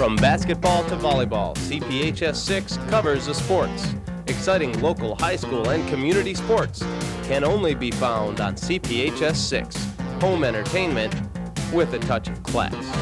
From basketball to volleyball, CPHS 6 covers the sports. Exciting local high school and community sports can only be found on CPHS 6. Home entertainment with a touch of class.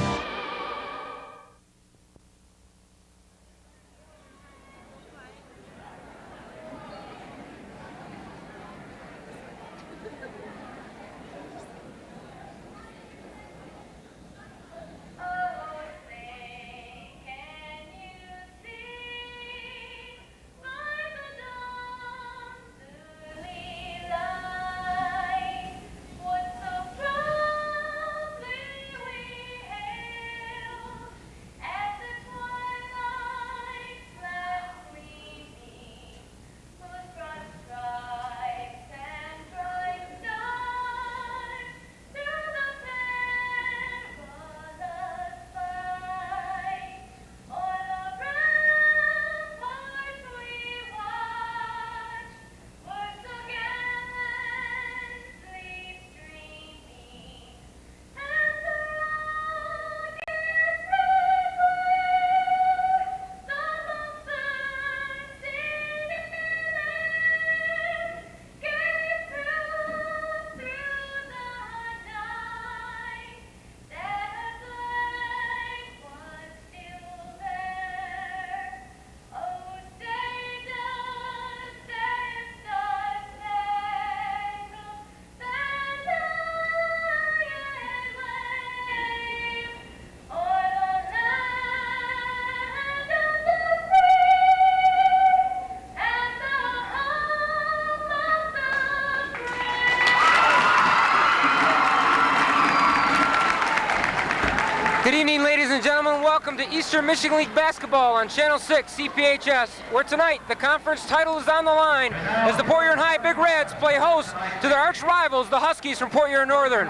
Good evening, ladies and gentlemen. Welcome to Eastern Michigan League Basketball on Channel 6 CPHS, where tonight the conference title is on the line as the Port Huron High Big Reds play host to their arch rivals, the Huskies from Port Huron Northern.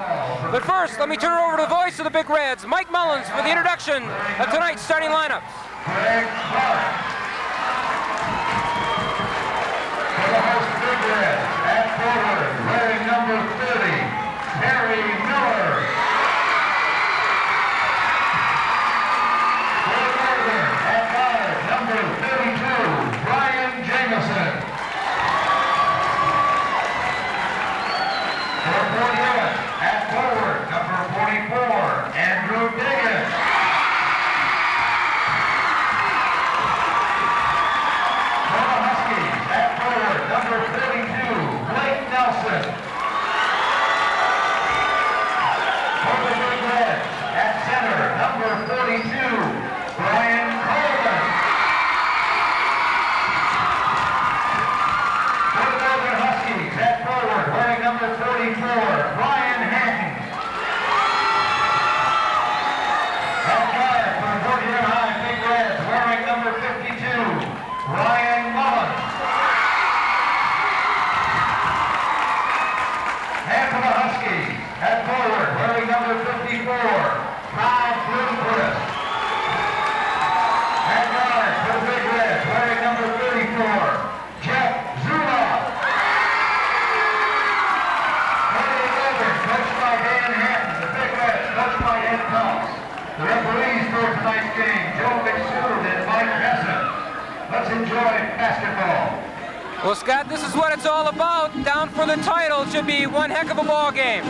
But first, let me turn it over to the voice of the Big Reds, Mike Mullins, for the introduction of tonight's starting lineups. Greg Clark. For the host Big Reds, at forward, wearing number 30, Terry Miller. Number 32, Brian Jamison. For Port Huron, at forward, number 44, Andrew Diggins. For the Huskies, at forward, number 32, Blake Nelson. For the Big Reds, at center, number 42, Brian Coleman. At forward, wearing number 44, Brian Hatton. At guard for Port Huron High Big Reds, wearing number 52, Ryan Mullins. And for the Huskies, at forward, wearing number 54, Todd Bloomquist. At guard for the Big Reds, wearing number 34, Jeff Zuloff. Coached by Dan Hatton, the Big Reds, coached by Ed Cox. The referees for tonight's game, Joe McSood and Mike Hesson. Let's enjoy basketball. Well, Scott, this is what it's all about. Down for the title. It should be one heck of a ball game.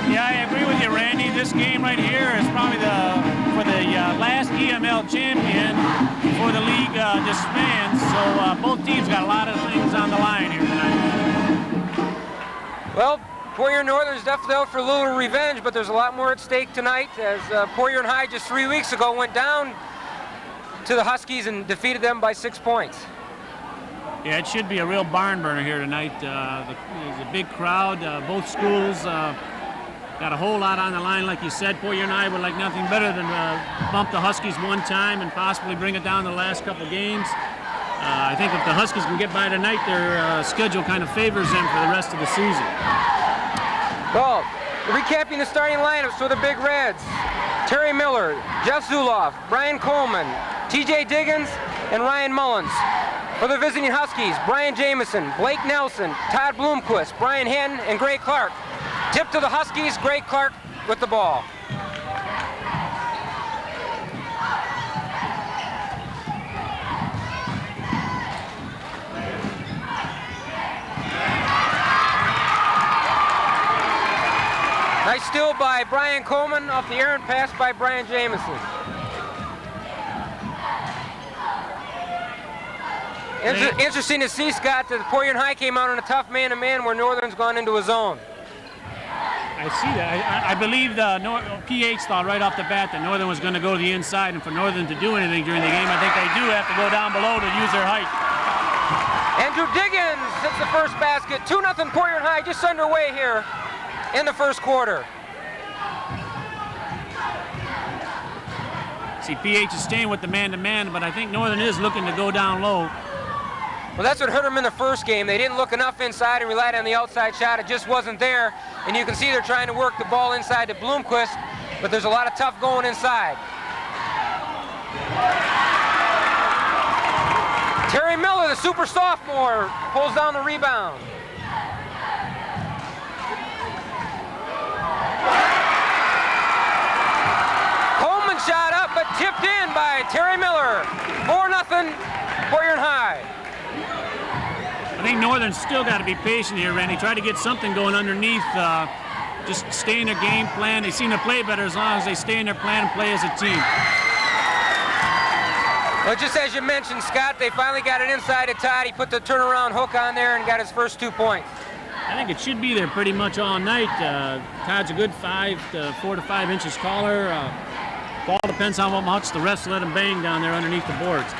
Yeah, I agree with you, Randy. This game right here is probably for the last EML champion before the league disbands. So both teams got a lot of things on the line here tonight. Well, Port Huron Northern is definitely out for a little revenge, but there's a lot more at stake tonight as Port Huron High just 3 weeks ago went down to the Huskies and defeated them by 6 points. Yeah, it should be a real barn burner here tonight. There's a big crowd. Both schools got a whole lot on the line, like you said. Port Huron High would like nothing better than bump the Huskies one time and possibly bring it down the last couple games. I think if the Huskies can get by tonight, their schedule kind of favors them for the rest of the season. Well, recapping the starting lineups for the Big Reds: Terry Miller, Jeff Zuloff, Brian Coleman, TJ Diggins, and Ryan Mullins. For the visiting Huskies, Brian Jamison, Blake Nelson, Todd Bloomquist, Brian Hatton, and Greg Clark. Tip to the Huskies, Greg Clark with the ball. by Brian Coleman off the errant pass by Brian Jamison. Interesting to see, Scott, that Port Huron High came out in a tough man-to-man where Northern's gone into a zone. I see that. I believe the PH thought right off the bat that Northern was going to go to the inside, and for Northern to do anything during the game, I think they do have to go down below to use their height. Andrew Diggins hits the first basket. 2-0 Port Huron High, just underway here in the first quarter. See, PH is staying with the man-to-man, but I think Northern is looking to go down low. Well, that's what hurt them in the first game. They didn't look enough inside and relied on the outside shot. It just wasn't there. And you can see they're trying to work the ball inside to Bloomquist, but there's a lot of tough going inside. Terry Miller, the super sophomore, pulls down the rebound. Coleman shot up, but tipped in by Terry Miller. 4-0, Port Huron High. I think Northern's still got to be patient here, Randy. Try to get something going underneath. Just stay in their game plan. They seem to play better as long as they stay in their plan and play as a team. Well, just as you mentioned, Scott, they finally got it inside to Todd. He put the turnaround hook on there and got his first 2 points. I think it should be there pretty much all night. Todd's a good 4 to 5 inches taller. Ball depends on how much the refs let him bang down there underneath the boards.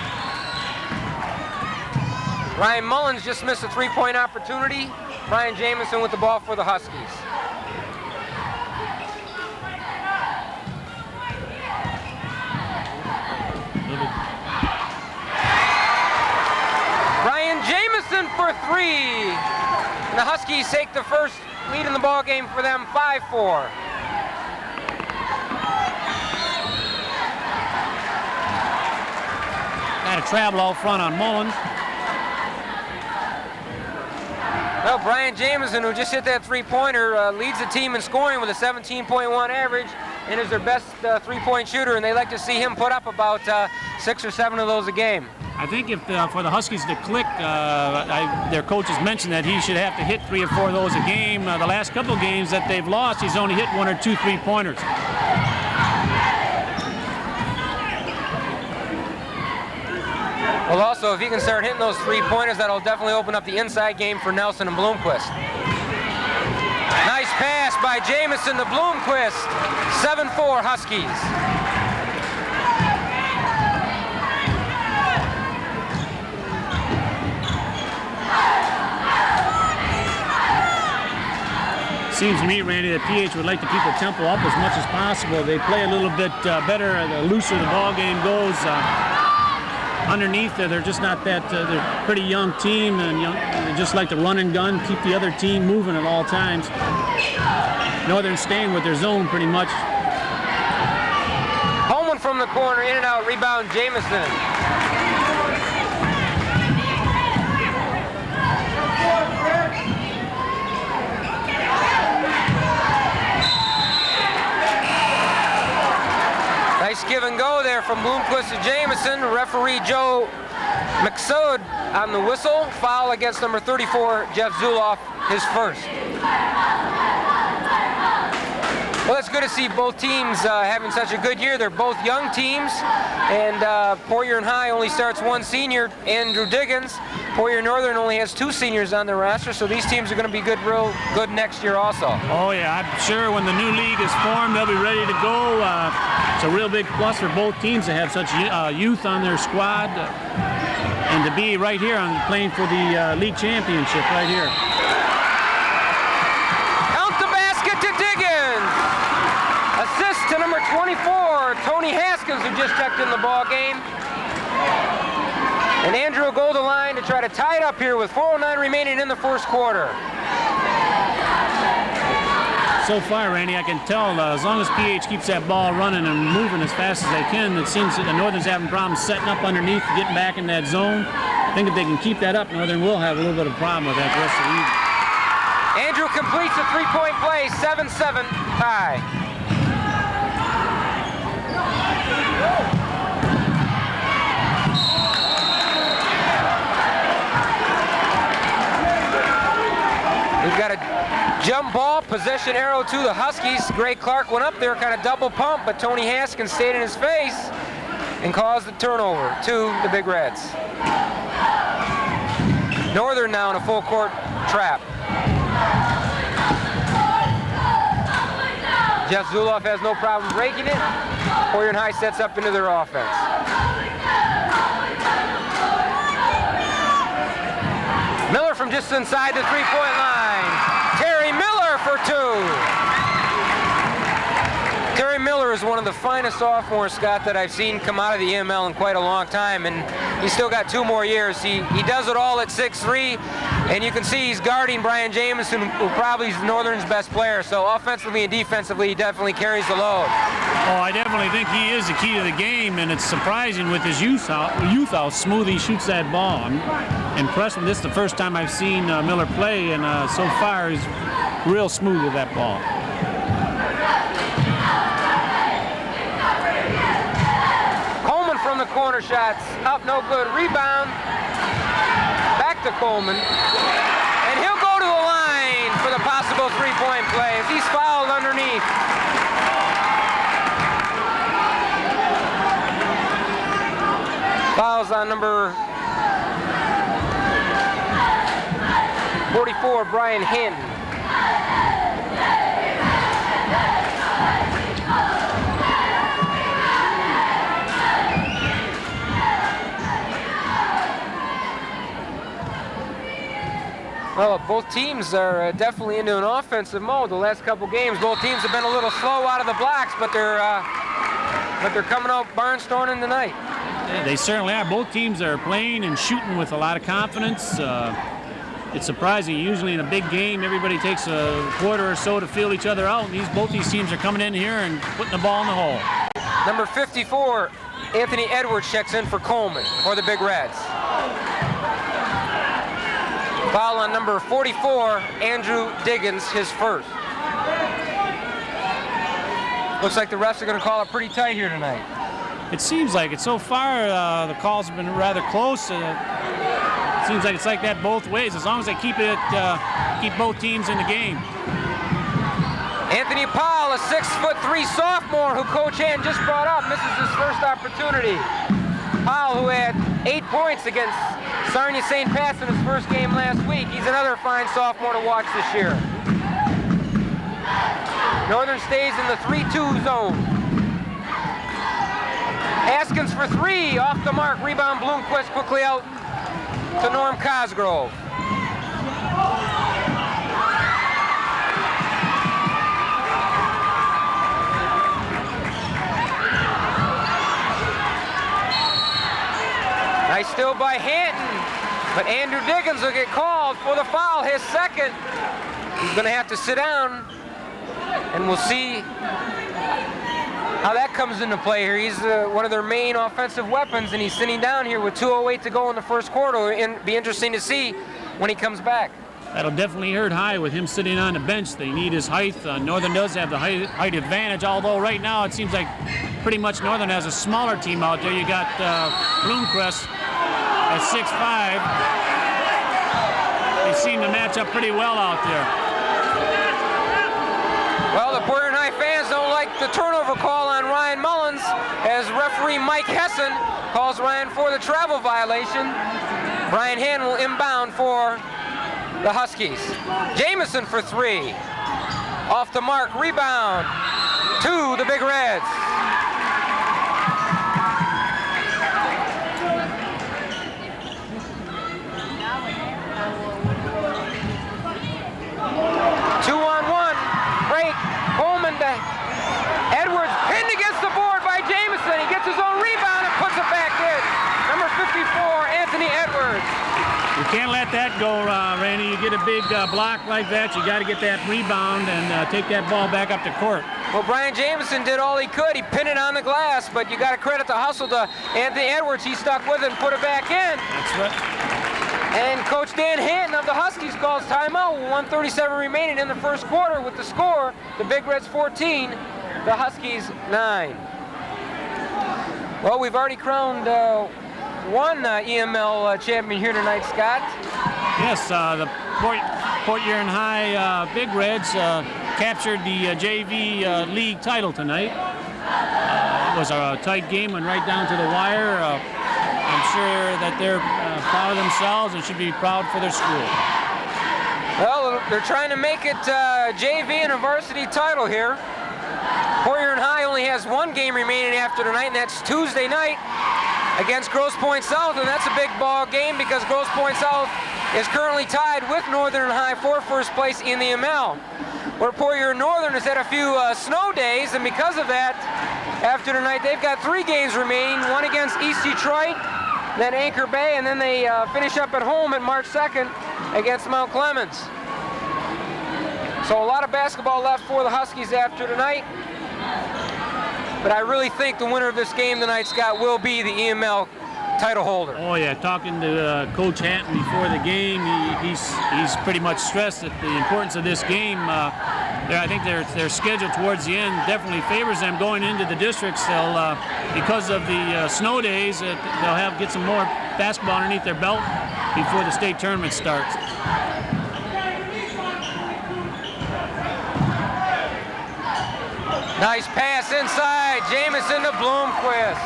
Ryan Mullins just missed a 3-point opportunity. Brian Jamison with the ball for the Huskies. Brian Jamison for 3. And the Huskies take the first lead in the ball game for them, 5-4. Got to travel out front on Mullins. Well, Brian Jamison, who just hit that 3-pointer, leads the team in scoring with a 17.1 average and is their best 3-point shooter, and they like to see him put up about 6 or 7 of those a game. I think if for the Huskies to click, their coaches mentioned that he should have to hit 3 or 4 of those a game. The last couple of games that they've lost, he's only hit 1 or 2 3-pointers. Well, also, if he can start hitting those 3-pointers, that'll definitely open up the inside game for Nelson and Bloomquist. Nice pass by Jamison to Bloomquist. 7-4 Huskies. Seems to me, Randy, that PH would like to keep the tempo up as much as possible. They play a little bit better the looser the ball game goes. Underneath, they're just not that. They're a pretty young team, and they just like to run and gun, keep the other team moving at all times. Northern staying with their zone pretty much. Holman from the corner, in and out, rebound Jamison. Nice give and go there from Bloomquist to Jamison. Referee Joe McSood on the whistle. Foul against number 34, Jeff Zuloff, his first. Well, it's good to see both teams having such a good year. They're both young teams, and Port Huron High only starts 1 senior, Andrew Diggins. Port Huron Northern only has 2 seniors on the roster, so these teams are going to be real good next year also. Oh yeah, I'm sure when the new league is formed, they'll be ready to go. It's a real big plus for both teams to have such youth on their squad, and to be right here on playing for the league championship right here. Count the basket to Diggins. Assist to number 24, Tony Haskins, who just checked in the ball game. And Andrew will go to the line to try to tie it up here with 4:09 remaining in the first quarter. So far, Randy, I can tell as long as PH keeps that ball running and moving as fast as they can, it seems that the Northern's having problems setting up underneath, getting back in that zone. I think if they can keep that up, Northern will have a little bit of a problem with that the rest of the evening. Andrew completes a 3-point play, 7-7 tie. We've got a jump ball possession arrow to the Huskies. Gray Clark went up there, kind of double pump, but Tony Haskins stayed in his face and caused the turnover to the Big Reds. Northern now in a full court trap. Jeff Zuloff has no problem breaking it. Port Huron High sets up into their offense. Miller from just inside the three-point line. Terry Miller for two. Terry Miller is one of the finest sophomores, Scott, that I've seen come out of the EML in quite a long time, and he's still got 2 more years. He does it all at 6'3", and you can see he's guarding Brian Jamison, who probably is Northern's best player. So offensively and defensively, he definitely carries the load. Oh, I definitely think he is the key to the game, and it's surprising with his youth how smooth he shoots that ball. I'm impressed with this. The first time I've seen Miller play, and so far he's real smooth with that ball. From the corner shots, up, no good. Rebound, back to Coleman, and he'll go to the line for the possible three-point play as he's fouled underneath. Fouls on number 44, Brian Hinton. Well, both teams are definitely into an offensive mode. The last couple games, both teams have been a little slow out of the blocks, but they're coming out barnstorming tonight. Yeah, they certainly are. Both teams are playing and shooting with a lot of confidence. It's surprising. Usually in a big game, everybody takes a quarter or so to feel each other out, and both these teams are coming in here and putting the ball in the hole. Number 54, Anthony Edwards checks in for Coleman for the Big Reds. Foul on number 44, Andrew Diggins, his first. Looks like the refs are going to call it pretty tight here tonight. It seems like it. So far, the calls have been rather close. It seems like it's like that both ways, as long as they keep both teams in the game. Anthony Powell, a 6'3" sophomore who Coach Hand just brought up, misses his first opportunity. Powell, who had 8 points against Sarnia St. Pat's in his first game last week. He's another fine sophomore to watch this year. Northern stays in the 3-2 zone. Haskins for 3, off the mark. Rebound Bloomquist quickly out to Norm Cosgrove. Nice steal by Hanton, but Andrew Diggins will get called for the foul, his second. He's going to have to sit down, and we'll see how that comes into play here. He's one of their main offensive weapons, and he's sitting down here with 2:08 to go in the first quarter. It'll be interesting to see when he comes back. That'll definitely hurt High with him sitting on the bench. They need his height. Northern does have the height advantage, although right now it seems like pretty much Northern has a smaller team out there. You got Bloomquist at 6'5". They seem to match up pretty well out there. Well, the Port Huron High fans don't like the turnover call on Ryan Mullins, as referee Mike Hessen calls Ryan for the travel violation. Brian Hand will inbound for the Huskies. Jamison for 3. Off the mark, rebound to the Big Reds. Edwards pinned against the board by Jamison. He gets his own rebound and puts it back in. Number 54, Anthony Edwards. You can't let that go, Randy. You get a big block like that, you got to get that rebound and take that ball back up the court. Well, Brian Jamison did all he could. He pinned it on the glass, but you got to credit the hustle to Anthony Edwards. He stuck with it and put it back in. That's right. And Coach Dan Hanton of the Huskies calls timeout with 1:37 remaining in the first quarter with the score, the Big Reds 14, the Huskies 9. Well, we've already crowned one EML champion here tonight, Scott. Yes, the Port Huron High Big Reds captured the JV league title tonight. It was a tight game and right down to the wire. I'm sure that they're proud of themselves and should be proud for their school. Well, they're trying to make it JV and a varsity title here. Port Huron High only has one game remaining after tonight, and that's Tuesday night against Grosse Pointe South, and that's a big ball game because Grosse Pointe South is currently tied with Northern High for first place in the ML. Where Port Huron Northern has had a few snow days, and because of that, after tonight they've got 3 games remaining, one against East Detroit, then Anchor Bay, and then they finish up at home at March 2nd against Mount Clemens. So a lot of basketball left for the Huskies after tonight. But I really think the winner of this game tonight, Scott, will be the EML title holder. Oh yeah, talking to Coach Hatton before the game, he's pretty much stressed that the importance of this game. I think their schedule towards the end definitely favors them going into the districts. They'll because of the snow days, they'll get some more basketball underneath their belt before the state tournament starts. Nice pass inside, Jamison to Bloomquist.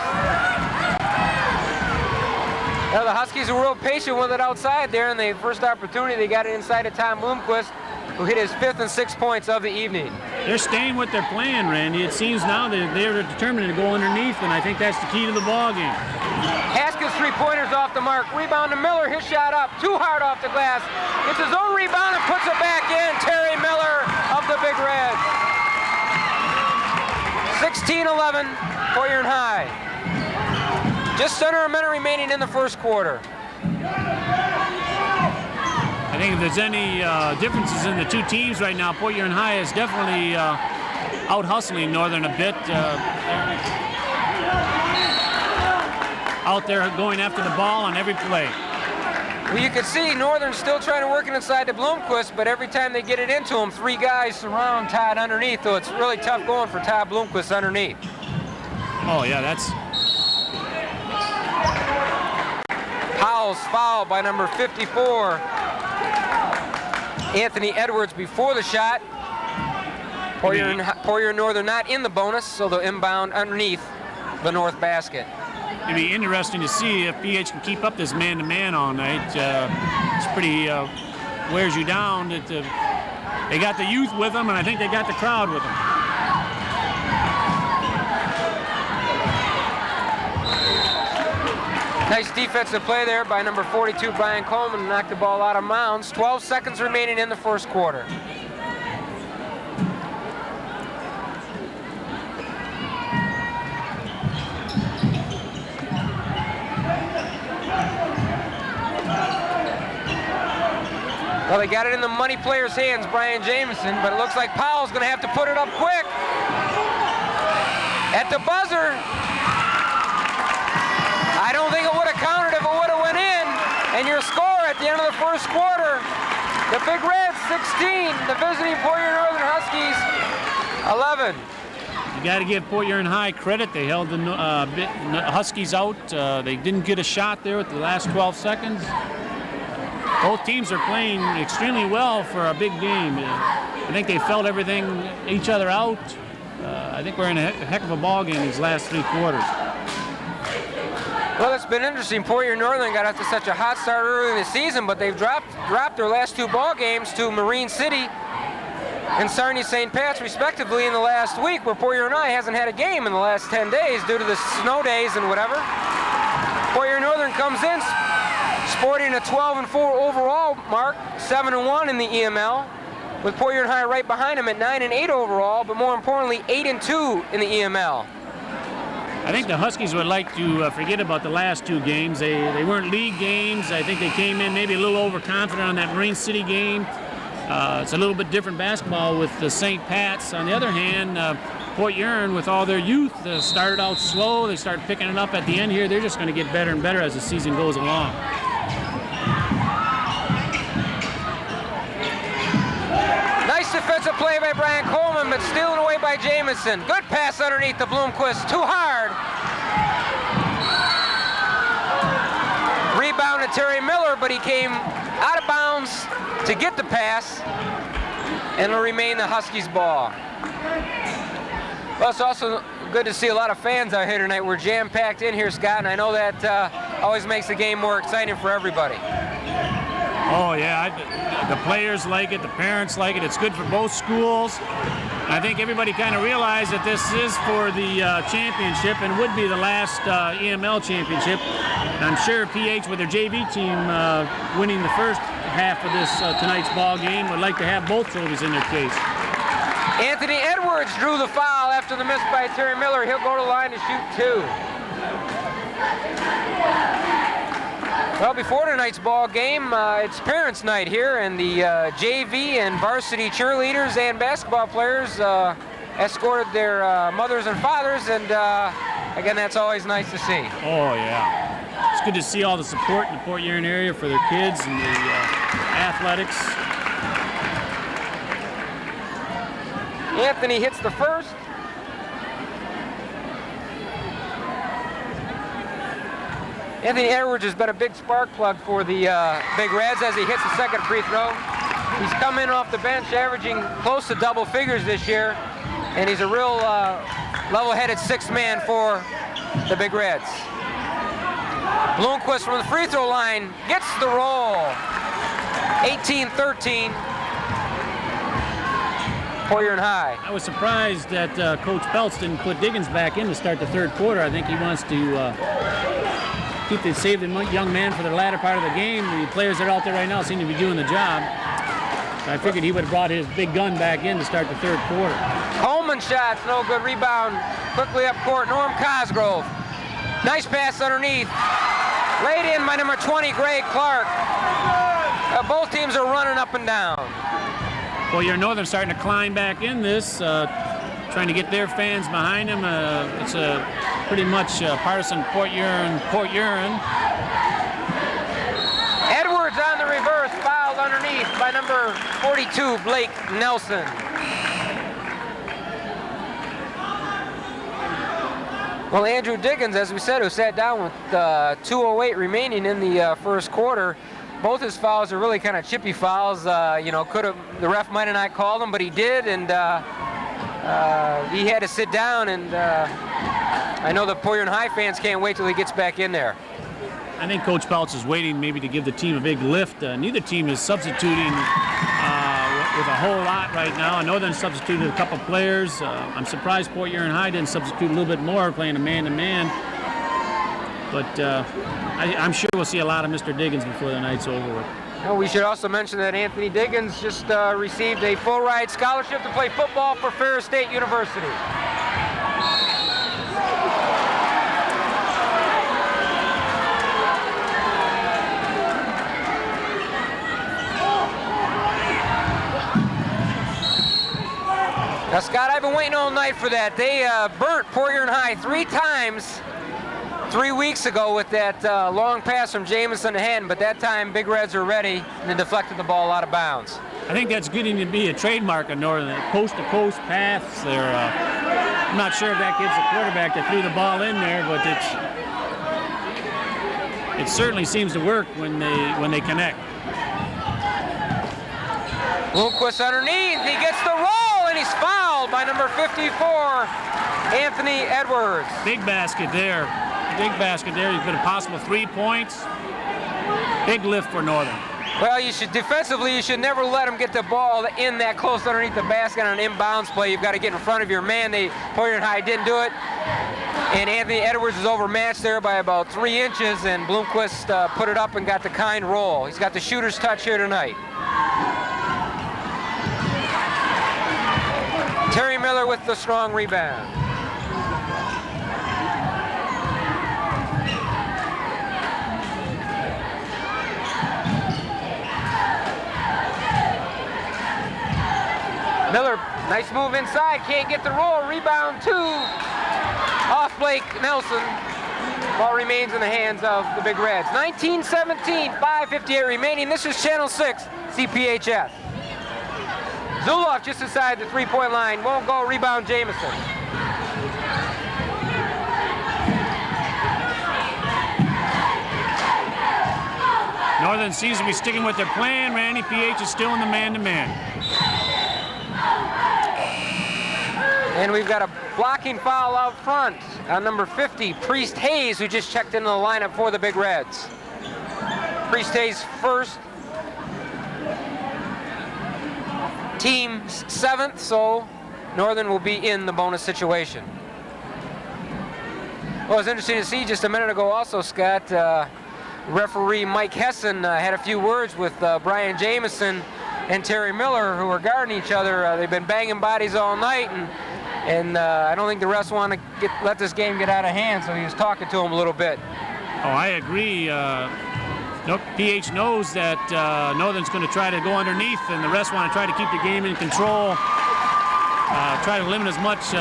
Now the Huskies were real patient with it outside there, and the first opportunity they got it inside to Tom Bloomquist, who hit his 5th and 6th points of the evening. They're staying with their plan, Randy. It seems now that they're determined to go underneath, and I think that's the key to the ball game. Haskins 3-pointers off the mark. Rebound to Miller, his shot up, too hard off the glass. Gets his own rebound and puts it back in. Terry Miller of the Big Reds. 16-11, Port Huron High. Just under a minute remaining in the first quarter. I think if there's any differences in the two teams right now, Port Huron High is definitely out-hustling Northern a bit. Out there going after the ball on every play. Well, you can see Northern still trying to work it inside to Bloomquist, but every time they get it into him, 3 guys surround Todd underneath, so it's really tough going for Todd Bloomquist underneath. Oh, yeah, that's... Powell's fouled by number 54. Anthony Edwards before the shot. Port Huron Northern not in the bonus, so they'll inbound underneath the north basket. It'd be interesting to see if PH can keep up this man-to-man all night. It's pretty, wears you down. They got the youth with them, and I think they got the crowd with them. Nice defensive play there by number 42, Brian Coleman, knocked the ball out of bounds. 12 seconds remaining in the first quarter. Well, they got it in the money player's hands, Brian Jamison, but it looks like Powell's going to have to put it up quick. At the buzzer. I don't think it would have counted if it would have went in. And your score at the end of the first quarter, the Big Reds 16, the visiting Port Huron Northern Huskies 11. You got to give Port Huron High credit. They held the Huskies out. They didn't get a shot there at the last 12 seconds. Both teams are playing extremely well for a big game. I think they felt each other out. I think we're in a heck of a ball game these last 3 quarters. Well, it's been interesting. Port Huron Northern got off to such a hot start early in the season, but they've dropped their last 2 ball games to Marine City and Sarnia St. Pat's, respectively, in the last week, where Port Huron High hasn't had a game in the last 10 days due to the snow days and whatever. Port Huron Northern comes in sporting a 12-4 overall mark, 7-1 in the EML, with Port Huron High right behind them at 9-8 overall, but more importantly, 8-2 in the EML. I think the Huskies would like to forget about the last 2 games. They weren't league games. I think they came in maybe a little overconfident on that Marine City game. It's a little bit different basketball with the St. Pat's. On the other hand, Port Huron, with all their youth, started out slow. They started picking it up at the end here. They're just going to get better and better as the season goes along. Nice defensive play by Brian Coleman, but stealing away by Jamison. Good pass underneath the Bloomquist, too hard. Rebound to Terry Miller, but he came out of bounds to get the pass. and it'll remain the Huskies ball. Well, it's also good to see a lot of fans out here tonight. We're jam-packed in here, Scott, and I know that always makes the game more exciting for everybody. Oh, yeah. The players like it. The parents like it. It's good for both schools. I think everybody kind of realized that this is for the championship and would be the last EML championship. And I'm sure PH, with their JV team winning the first half of this tonight's ball game, would like to have both trophies in their case. Anthony Edwards drew the foul after the miss by Terry Miller. He'll go to the line to shoot 2. Well, before tonight's ball game, it's parents' night here, and the JV and varsity cheerleaders and basketball players escorted their mothers and fathers, and again, that's always nice to see. Oh, yeah. It's good to see all the support in the Port Huron area for their kids and the athletics. Anthony hits the first. Anthony Edwards has been a big spark plug for the Big Reds as he hits the second free throw. He's come in off the bench averaging close to double figures this year, and he's a real level-headed sixth man for the Big Reds. Bloomquist from the free throw line gets the roll. 18-13. Port Huron High. I was surprised that Coach Peltz didn't put Diggins back in to start the third quarter. I think he wants to save the young man for the latter part of the game. The players that are out there right now seem to be doing the job. I figured he would have brought his big gun back in to start the third quarter. Coleman shots, no good. Rebound quickly up court. Norm Cosgrove. Nice pass underneath. Laid in by number 20, Greg Clark. Both teams are running up and down. Well, your Northern starting to climb back in this, trying to get their fans behind them. It's a pretty much partisan Port Huron. Edwards on the reverse, fouled underneath by number 42, Blake Nelson. Well, Andrew Diggins, as we said, who sat down with 2:08 remaining in the first quarter, both his fouls are really kind of chippy fouls. The ref might have not called them, but he did, and he had to sit down. And I know the Port Huron High fans can't wait till he gets back in there. I think Coach Peltz is waiting maybe to give the team a big lift. Neither team is substituting with a whole lot right now. Northern substituted a couple players. I'm surprised Port Huron High didn't substitute a little bit more, playing a man-to-man. But I'm sure we'll see a lot of Mr. Diggins before the night's over with. Well, we should also mention that Anthony Diggins just received a full-ride scholarship to play football for Ferris State University. Now, Scott, I've been waiting all night for that. They burnt Port Huron High 3 times 3 weeks ago with that long pass from Jamison to Henn, but that time Big Reds were ready and they deflected the ball out of bounds. I think that's getting to be a trademark of Northern, coast-to-coast paths. I'm not sure if that kid's the quarterback that threw the ball in there, but it certainly seems to work when they connect. Bloomquist underneath, he gets the roll, and he's fouled by number 54, Anthony Edwards. Big basket there. Big basket there. He's been a possible 3 points. Big lift for Northern. Well, you should never let him get the ball in that close underneath the basket on an inbounds play. You've got to get in front of your man. Port Huron High didn't do it. And Anthony Edwards is overmatched there by about 3 inches, and Bloomquist put it up and got the kind roll. He's got the shooter's touch here tonight. Terry Miller with the strong rebound. Miller, nice move inside, can't get the roll. Rebound 2 off Blake Nelson. Ball remains in the hands of the Big Reds. 19-17, 5:58 remaining. This is Channel 6, CPHS. Zuloff just inside the 3-point line. Won't go. Rebound Jamison. Northern seems to be sticking with their plan. Randy PH is still in the man-to-man. And we've got a blocking foul out front on number 50, Priest Hayes, who just checked into the lineup for the Big Reds. Priest Hayes first. Team 7th, so Northern will be in the bonus situation. Well, it was interesting to see just a minute ago also, Scott, referee Mike Hessen had a few words with Brian Jameson and Terry Miller, who were guarding each other. They've been banging bodies all night, and I don't think the refs want to let this game get out of hand, so he was talking to him a little bit. Oh, I agree. PH knows that Northern's going to try to go underneath, and the rest want to try to keep the game in control, try to limit as much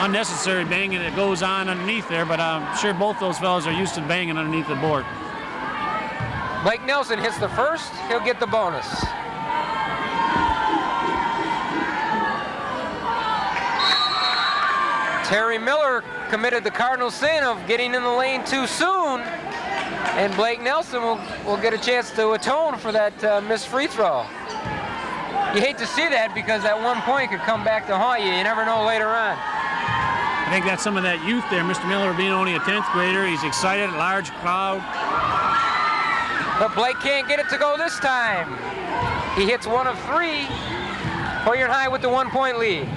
unnecessary banging that goes on underneath there, but I'm sure both those fellas are used to banging underneath the board. Blake Nelson hits the first, he'll get the bonus. Terry Miller committed the cardinal sin of getting in the lane too soon, and Blake Nelson will get a chance to atone for that missed free throw. You hate to see that because that 1 point could come back to haunt you. You never know later on. I think that's some of that youth there. Mr. Miller being only a 10th grader, he's excited, large crowd. But Blake can't get it to go this time. He hits 1 of 3. Port Huron High with the 1 point lead.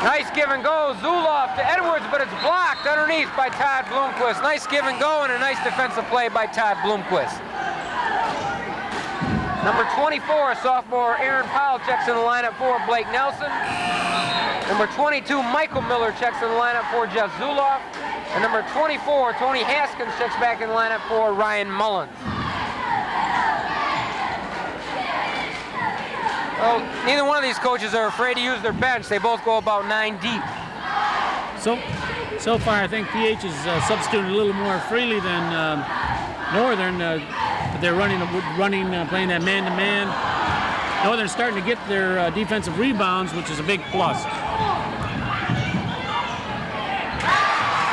Nice give and go, Zuloff to Edwards, but it's blocked underneath by Todd Bloomquist. Nice give and go and a nice defensive play by Todd Bloomquist. Number 24, sophomore Aaron Powell checks in the lineup for Blake Nelson. Number 22, Michael Miller checks in the lineup for Jeff Zuloff. And number 24, Tony Haskins checks back in the lineup for Ryan Mullins. Well, neither one of these coaches are afraid to use their bench. They both go about 9 deep. So far, I think PH is substituting a little more freely than Northern. But they're playing that man-to-man. Northern's starting to get their defensive rebounds, which is a big plus.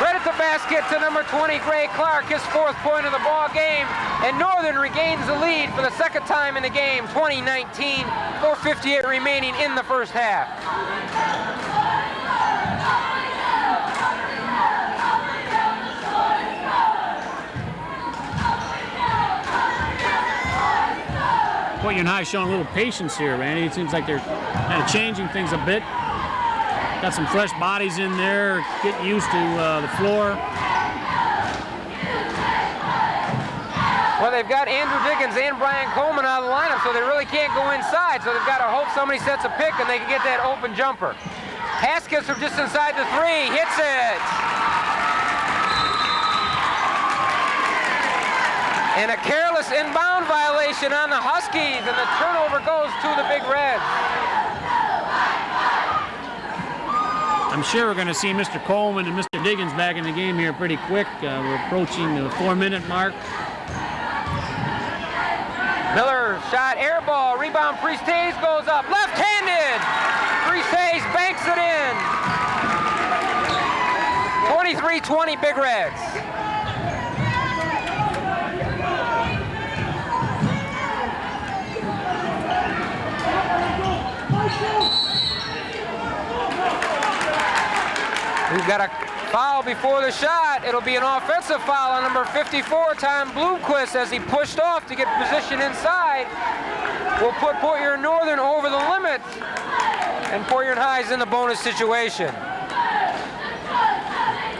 Right at the basket to number 20, Gray Clark, his 4th point of the ball game, and Northern regains the lead for the 2nd time in the game, 20-19, 4:58 remaining in the first half. Port Huron High showing a little patience here, Randy. It seems like they're kind of changing things a bit. Got some fresh bodies in there, getting used to the floor. Well, they've got Andrew Dickens and Brian Coleman out of the lineup, so they really can't go inside. So they've got to hope somebody sets a pick and they can get that open jumper. Haskins from just inside the 3, hits it. And a careless inbound violation on the Huskies, and the turnover goes to the Big Reds. I'm sure we're going to see Mr. Coleman and Mr. Diggins back in the game here pretty quick. We're approaching the 4-minute mark. Miller shot, air ball, rebound, Priest Hayes goes up, left-handed. Priest Hayes banks it in. 23-20 Big Reds. We've got a foul before the shot. It'll be an offensive foul on number 54, Tom Bloomquist, as he pushed off to get position inside. Will put Port Huron Northern over the limit, and Port Huron High is in the bonus situation.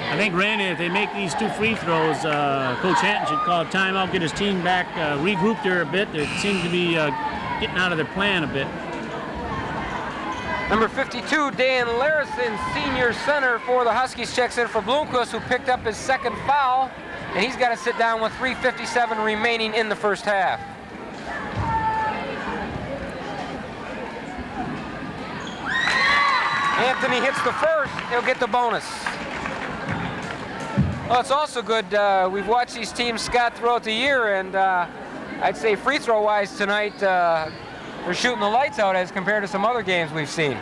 I think, Randy, if they make these 2 free throws, Coach Hatton should call a timeout, get his team back, regroup there a bit. They seem to be getting out of their plan a bit. Number 52, Dan Larison, senior center for the Huskies, checks in for Bloomquist, who picked up his 2nd foul, and he's got to sit down with 3:57 remaining in the first half. Anthony hits the first, he'll get the bonus. Well, it's also good, we've watched these teams, Scott, throughout the year, and I'd say free throw-wise tonight, they're shooting the lights out as compared to some other games we've seen.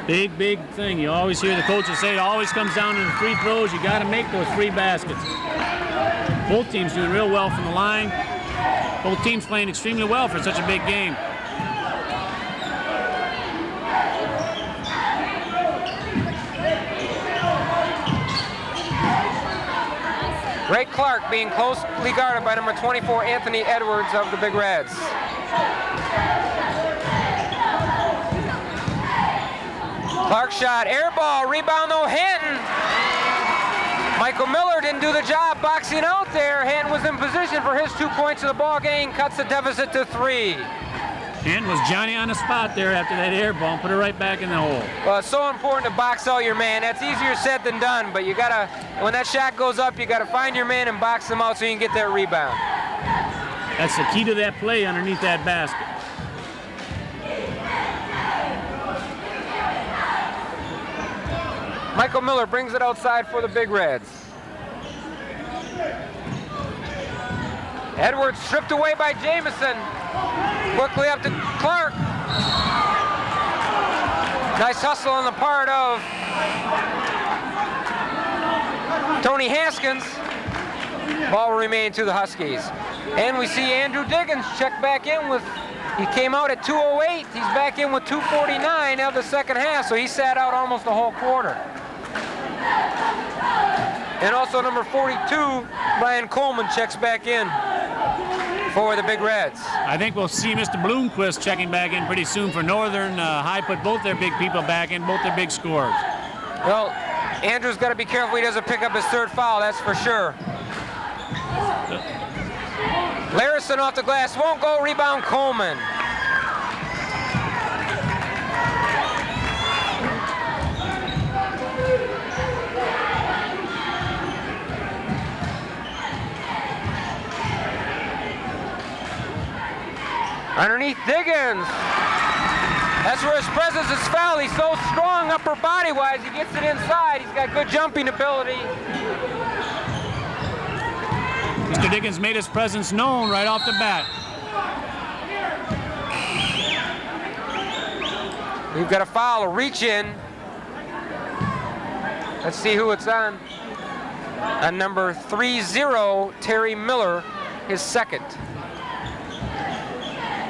Big thing. You always hear the coaches say it always comes down to the free throws. You got to make those 3 baskets. Both teams doing real well from the line. Both teams playing extremely well for such a big game. Ray Clark being closely guarded by number 24, Anthony Edwards of the Big Reds. Clark shot, air ball, rebound though, Hanton. Michael Miller didn't do the job boxing out there. Hanton was in position for his 2 points of the ball game, cuts the deficit to 3. Hanton was Johnny on the spot there after that air ball, put it right back in the hole. Well, it's so important to box out your man. That's easier said than done, but you gotta, when that shot goes up, you gotta find your man and box him out so you can get that rebound. That's the key to that play underneath that basket. Michael Miller brings it outside for the Big Reds. Edwards stripped away by Jamison. Quickly up to Clark. Nice hustle on the part of Tony Haskins. Ball will remain to the Huskies. And we see Andrew Diggins check back in with, he came out at 2:08. He's back in with 2:49 of the second half, so he sat out almost the whole quarter. And also number 42, Brian Coleman, checks back in for the Big Reds. I think we'll see Mr. Bloomquist checking back in pretty soon for Northern. High put both their big people back in, both their big scorers. Well, Andrew's got to be careful he doesn't pick up his third foul, that's for sure. Larison off the glass, won't go, rebound Coleman. Underneath Diggins. That's where his presence is foul. He's so strong upper body-wise, he gets it inside. He's got good jumping ability. Mr. Diggins made his presence known right off the bat. We've got a foul, a reach in. Let's see who it's on. On number 30, Terry Miller, his second.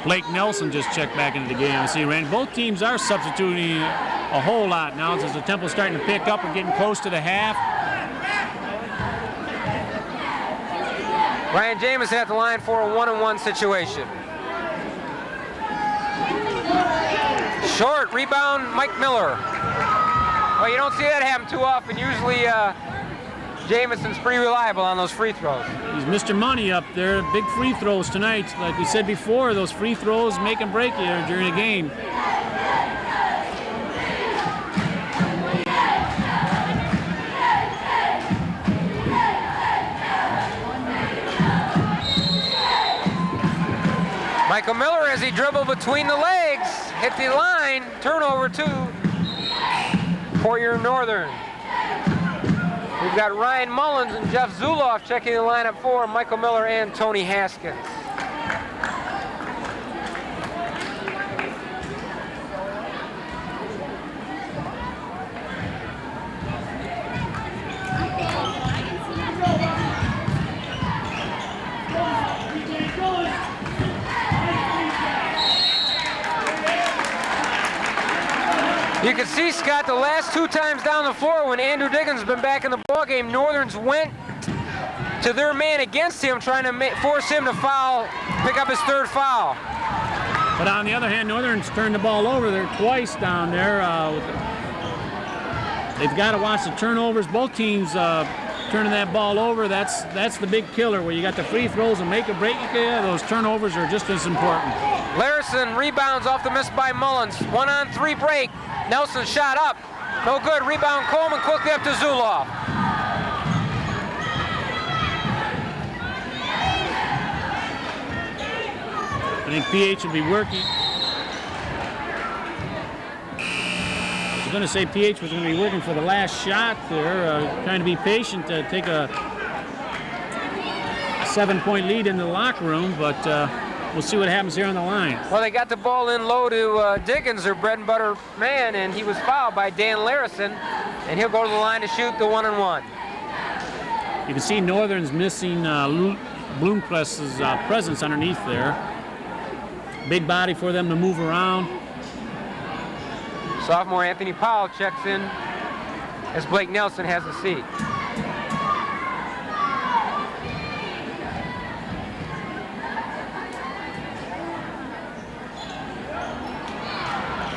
Blake Nelson just checked back into the game. I see, Rand. Both teams are substituting a whole lot now as the Temple's starting to pick up and getting close to the half. Ryan Jamison at the line for a 1-on-1 situation. Short rebound, Mike Miller. Well, you don't see that happen too often. Usually Jamison's pretty reliable on those free throws. He's Mr. Money up there. Big free throws tonight. Like we said before, those free throws make and break you during a game. Michael Miller, as he dribbled between the legs, hit the line, turnover to Port Huron Northern. We've got Ryan Mullins and Jeff Zuloff checking the lineup for Michael Miller and Tony Haskins. You can see, Scott, the last 2 times down the floor when Andrew Diggins has been back in the ballgame, Northern's went to their man against him, trying to force him to foul, pick up his third foul. But on the other hand, Northern's turned the ball over there twice down there. They've got to watch the turnovers. Both teams turning that ball over. That's the big killer, where you got the free throws and make a break. Those turnovers are just as important. Larison rebounds off the miss by Mullins. 1-on-3 break. Nelson shot up. No good. Rebound Coleman quickly up to Zuloff. I think PH will be working. I was going to say PH was going to be working for the last shot there, trying to be patient to take a 7-point lead in the locker room, but we'll see what happens here on the line. Well, they got the ball in low to Diggins, their bread and butter man, and he was fouled by Dan Larison, and he'll go to the line to shoot the 1-on-1. You can see Northern's missing Bloomquist's presence underneath there. Big body for them to move around. Sophomore Anthony Powell checks in as Blake Nelson has a seat.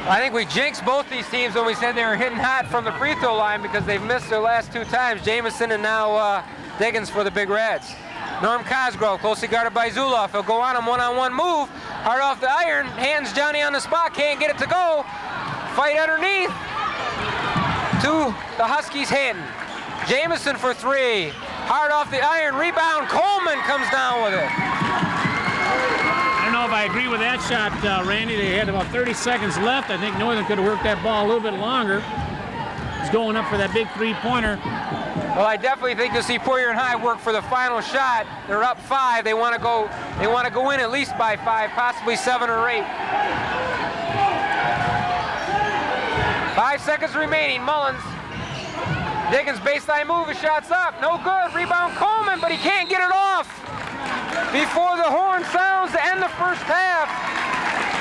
I think we jinxed both these teams when we said they were hitting hot from the free throw line because they've missed their last 2 times. Jamison and now Diggins for the Big Reds. Norm Cosgrove, closely guarded by Zuloff. He'll go on him, one-on-one move. Hard off the iron, hands Johnny on the spot, can't get it to go. Fight underneath to the Huskies Hinton. Jamison for 3. Hard off the iron, rebound, Coleman comes down with it. I don't know if I agree with that shot, Randy. They had about 30 seconds left. I think Northern could have worked that ball a little bit longer. He's going up for that big 3-pointer. Well, I definitely think you'll see Port Huron High work for the final shot. They're up 5. They want to go in at least by 5, possibly 7 or 8. 5 seconds remaining. Mullins. Diggins baseline move, his shot's up. No good. Rebound Coleman, but he can't get it off before the horn sounds to end the first half.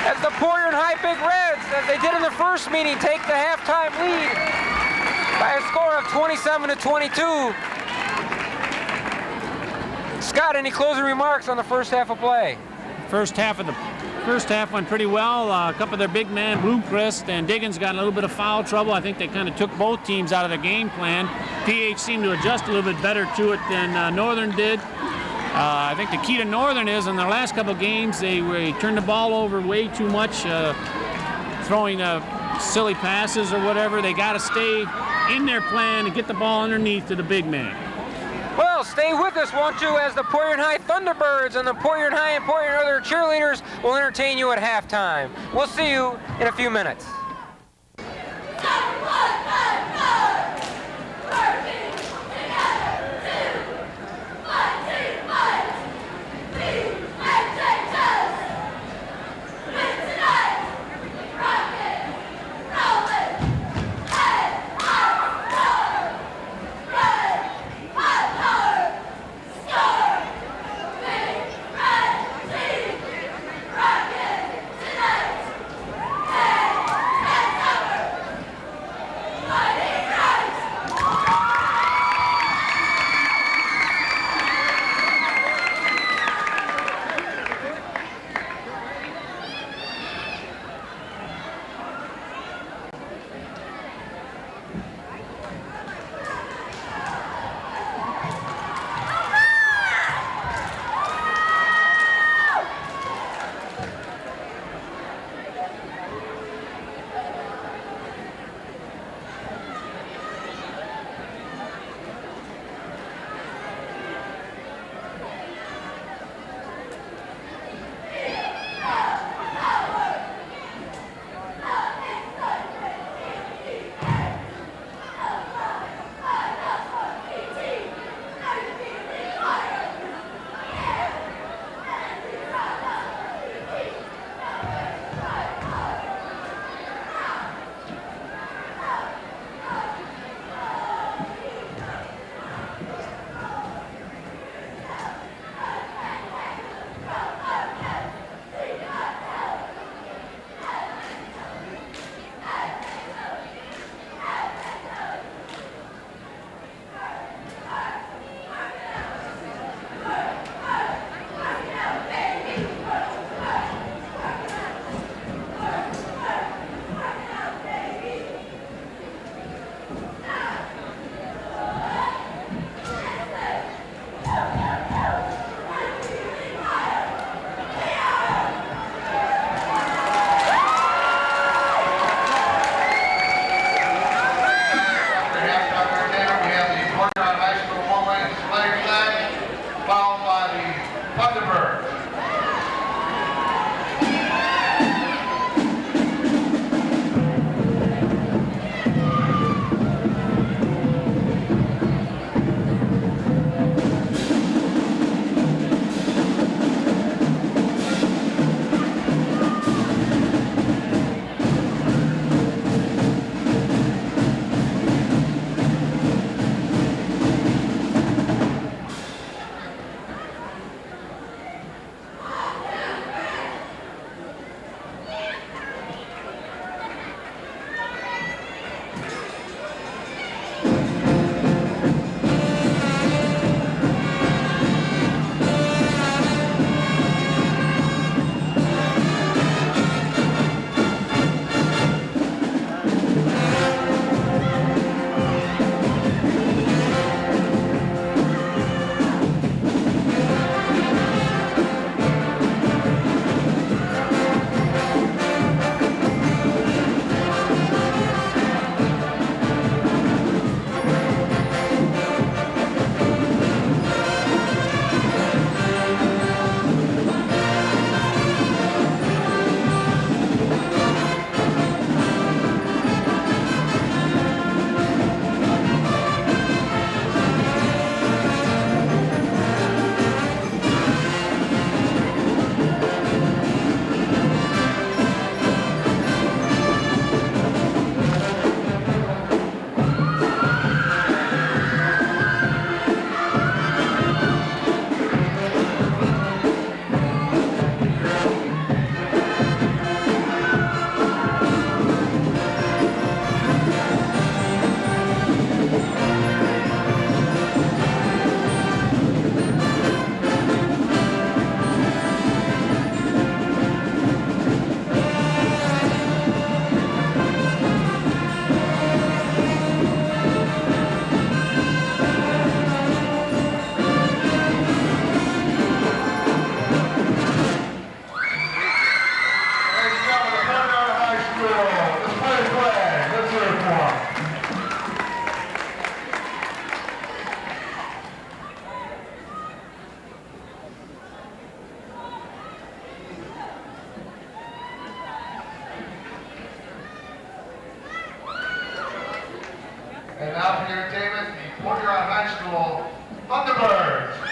As the Port Huron High Big Reds, as they did in the first meeting, take the halftime lead by a score of 27-22. Scott, any closing remarks on the first half of play? First half went pretty well. A couple of their big men, Bloomquist and Diggins, got a little bit of foul trouble. I think they kind of took both teams out of the game plan. PH seemed to adjust a little bit better to it than Northern did. I think the key to Northern is in their last couple of games, they turned the ball over way too much, throwing silly passes or whatever. They got to stay in their plan and get the ball underneath to the big man. Well, stay with us, won't you, as the Port Huron High Thunderbirds and the Port Huron High and Port Huron Northern cheerleaders will entertain you at halftime. We'll see you in a few minutes. School Thunderbirds.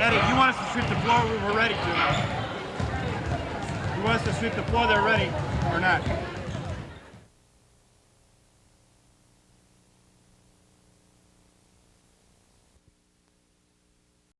Eddie, you want us to sweep the floor? We're ready to. You want us to sweep the floor? They're ready or not?